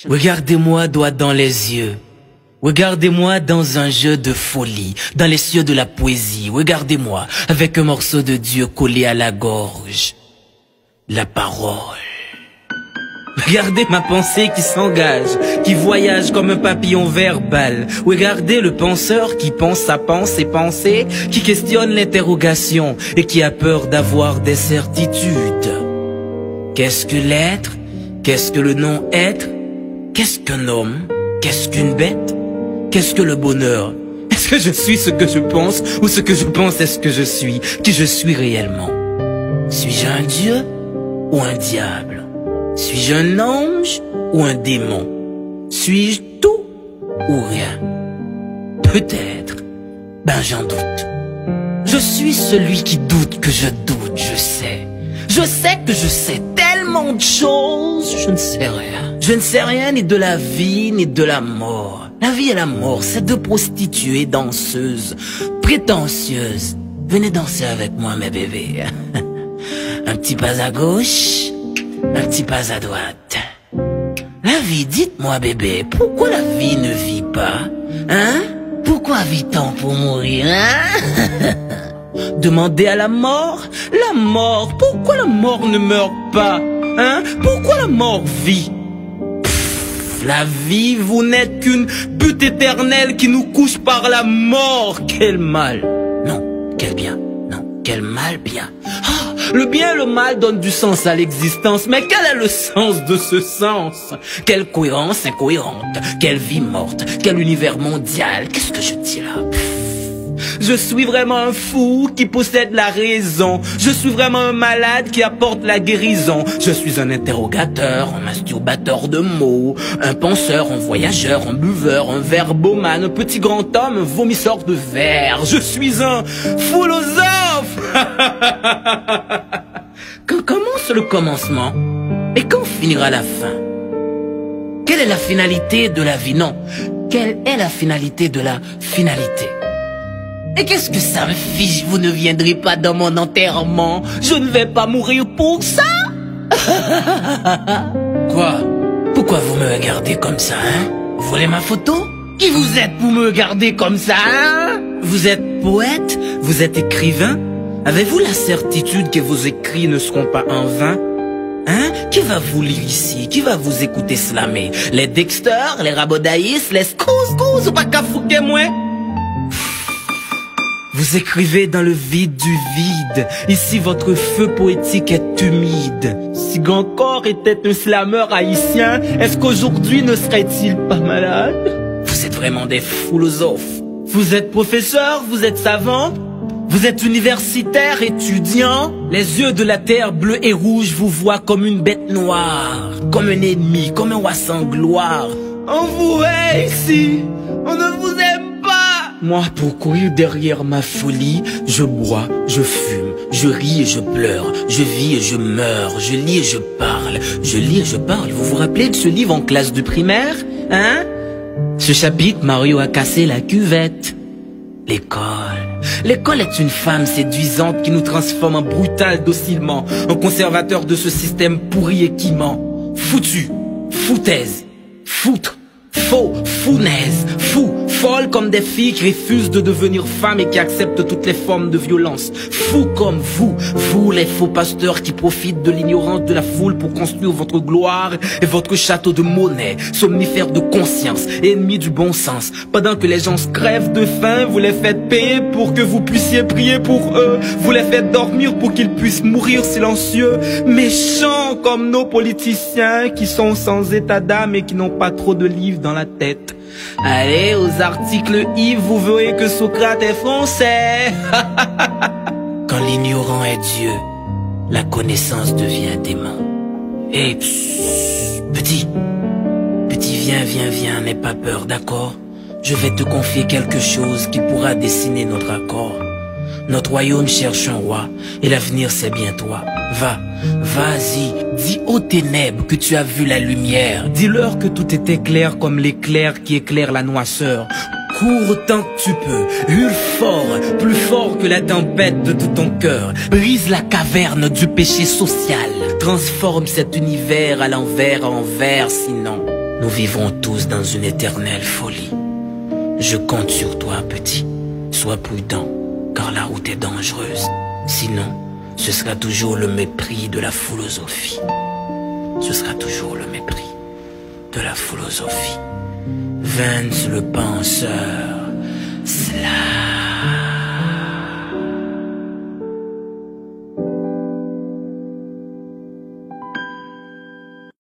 Regardez-moi droit dans les yeux. Regardez-moi dans un jeu de folie, dans les cieux de la poésie. Regardez-moi avec un morceau de Dieu collé à la gorge. La parole. Regardez ma pensée qui s'engage, qui voyage comme un papillon verbal. Regardez le penseur qui pense sa pensée, qui questionne l'interrogation et qui a peur d'avoir des certitudes. Qu'est-ce que l'être? Qu'est-ce que le non-être? Qu'est-ce qu'un homme? Qu'est-ce qu'une bête? Qu'est-ce que le bonheur? Est-ce que je suis ce que je pense ou ce que je pense est ce que je suis? Qui je suis réellement? Suis-je un dieu ou un diable? Suis-je un ange ou un démon? Suis-je tout ou rien? Peut-être. Ben j'en doute. Je suis celui qui doute que je doute, je sais. Je sais que je sais tellement de choses, je ne sais rien. Je ne sais rien ni de la vie ni de la mort. La vie et la mort, c'est deux prostituées danseuses, prétentieuses. Venez danser avec moi mes bébés. Un petit pas à gauche, un petit pas à droite. La vie, dites-moi bébé, pourquoi la vie ne vit pas? Hein? Pourquoi vit-on pour mourir, hein? Demandez à la mort, pourquoi la mort ne meurt pas? Hein? Pourquoi la mort vit? La vie, vous n'êtes qu'une butte éternelle qui nous couche par la mort. Quel mal. Non, quel bien. Non, quel mal bien. Ah, le bien et le mal donnent du sens à l'existence. Mais quel est le sens de ce sens? Quelle cohérence incohérente. Quelle vie morte. Quel univers mondial. Qu'est-ce que je dis là? Je suis vraiment un fou qui possède la raison. Je suis vraiment un malade qui apporte la guérison. Je suis un interrogateur, un masturbateur de mots, un penseur, un voyageur, un buveur, un verbomane, un petit grand homme, un vomisseur de verre. Je suis un philosophe. Quand commence le commencement et quand finira la fin? Quelle est la finalité de la vie? Non, quelle est la finalité de la finalité? Et qu'est-ce que ça me fiche? Vous ne viendrez pas dans mon enterrement. Je ne vais pas mourir pour ça. Quoi? Pourquoi vous me regardez comme ça, hein? Vous voulez ma photo? Qui vous êtes pour me regarder comme ça, hein? Vous êtes poète? Vous êtes écrivain? Avez-vous la certitude que vos écrits ne seront pas en vain? Hein? Qui va vous lire ici? Qui va vous écouter slammer? Les Dexter, les Rabodaïs, les Scous ou pas qu'à fouquer moi? Vous écrivez dans le vide du vide. Ici, votre feu poétique est humide. Si Gancor était un slameur haïtien, est-ce qu'aujourd'hui ne serait-il pas malade? Vous êtes vraiment des philosophes. Vous êtes professeur, vous êtes savant, vous êtes universitaire, étudiant. Les yeux de la terre bleue et rouge vous voient comme une bête noire, comme un ennemi, comme un roi sans gloire. On vous hait ici, on ne vous aime. Moi, pour courir derrière ma folie, je bois, je fume, je ris et je pleure, je vis et je meurs, je lis et je parle, je lis et je parle. Vous vous rappelez de ce livre en classe de primaire? Hein? Ce chapitre, Mario a cassé la cuvette. L'école. L'école est une femme séduisante qui nous transforme en brutal docilement, en conservateur de ce système pourri et qui ment. Foutu, foutaise, foutre. Faux, founaise, fou, folle comme des filles qui refusent de devenir femmes et qui acceptent toutes les formes de violence. Fou comme vous les faux pasteurs qui profitent de l'ignorance de la foule pour construire votre gloire et votre château de monnaie, somnifères de conscience, ennemis du bon sens. Pendant que les gens se crèvent de faim, vous les faites payer pour que vous puissiez prier pour eux. Vous les faites dormir pour qu'ils puissent mourir silencieux. Méchants comme nos politiciens qui sont sans état d'âme et qui n'ont pas trop de livres dans la tête. Allez, aux articles Yves, vous verrez que Socrate est français. Quand l'ignorant est Dieu, la connaissance devient démon. Et petit, viens, n'aie pas peur, d'accord? Je vais te confier quelque chose qui pourra dessiner notre accord. Notre royaume cherche un roi, et l'avenir c'est bien toi. Vas-y, dis aux ténèbres que tu as vu la lumière. Dis-leur que tout était clair comme l'éclair qui éclaire la noirceur. Cours autant que tu peux, hurle fort, plus fort que la tempête de tout ton cœur. Brise la caverne du péché social. Transforme cet univers à l'envers en vert, sinon nous vivrons tous dans une éternelle folie. Je compte sur toi, petit. Sois prudent, car la route est dangereuse. Sinon, ce sera toujours le mépris de la philosophie. Ce sera toujours le mépris de la philosophie. Vance le penseur, Sly.